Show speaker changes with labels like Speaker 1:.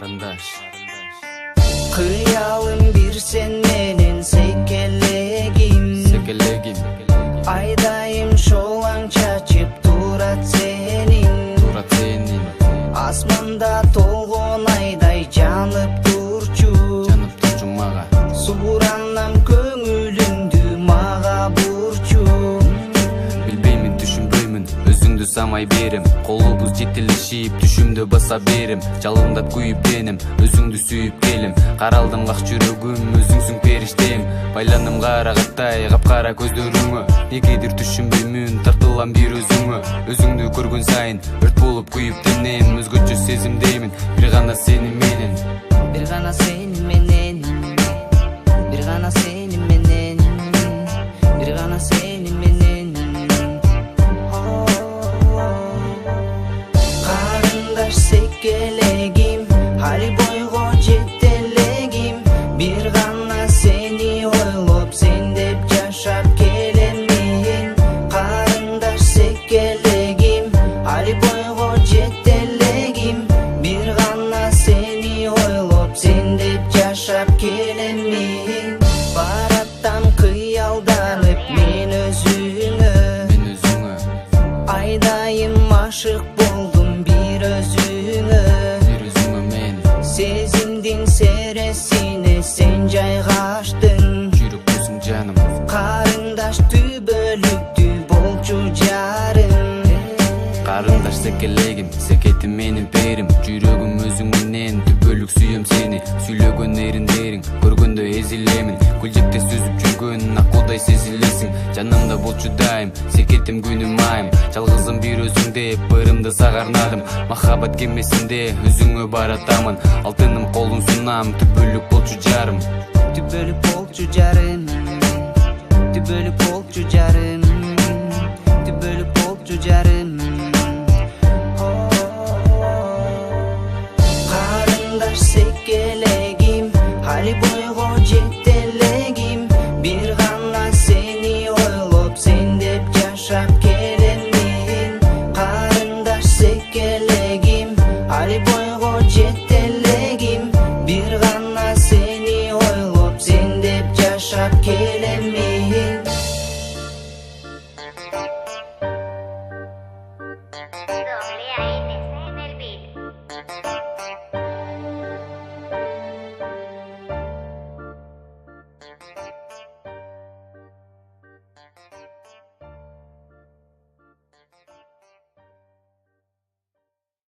Speaker 1: Karındaş.
Speaker 2: Kıyalım bir sen menen sekelegim. Aydayım şolan çaçıp durat senin. Asmanda tolgon ayday janıp durçu
Speaker 1: maga.
Speaker 2: Suranam köngülündü maga burçu.
Speaker 1: Bilbeymin düşünbeymin özüңdү samay berim. Kolubuz жетилишип düşümdө basa berim. Жалындап күйүп деним özüңdү сүйүп келим. Каралдым как жүрөгүм өзүңсүң периштем. Байланым карагаттай капкара көздөрүңө. Негедир түшүнбөймүн тартылам бир өзүңө. Өзүңдү көргөн сайын өрт болуп күйүп денем. Өзгөчө сезимдеймин бир гана сени менен.
Speaker 2: Bir gana seni menen, bir gana seni menen, bir gana seni menen. Karındaş sekelegim, hali boygo жетелегим. Bir gana seni oylop sen dep жашап келемин. Karındaş sekelegim, hali boygo жетелегим. Bir gana seni oylop sen dep жашап келемин. Бараттам кыялданып мен өзүңө. Айдайым ашык болдум bir өзүңө.
Speaker 1: Men
Speaker 2: Сезимдин сересине сен жайгаштың.
Speaker 1: жүрүп көзүң жаным.
Speaker 2: Карындаш түбөлүктүү болчу жарым.
Speaker 1: Karındaş секелегим, секетим менин перим. Жүрөгүм өзүң менен түбөлүк сүйөм сени. Сүйлөгөн эриндериң көргөндө эзилемин. Күлжекте сүзүп жүргөн акуудай сезилесиң. Жанымда болчу дайым, секетим күнүм айым. Жалгызым бир өзүң деп ырымды сага арнадым. Махабат кемесинде өзүңө баратамын. Алтыным колун сунам, түбөлүк болчу жарым.
Speaker 2: Түбөлүк болчу жарым. Түбөлүк болчу жарым. Түбөлүк болчу жарым. Karındaş sekelegim, hali boygo жетелегим. Bir gana seni oylop sen dep жашап келемин. Karındaş sekelegim, hali boygo жетелегим. Bir gana seni oylop sen dep жашап келемин.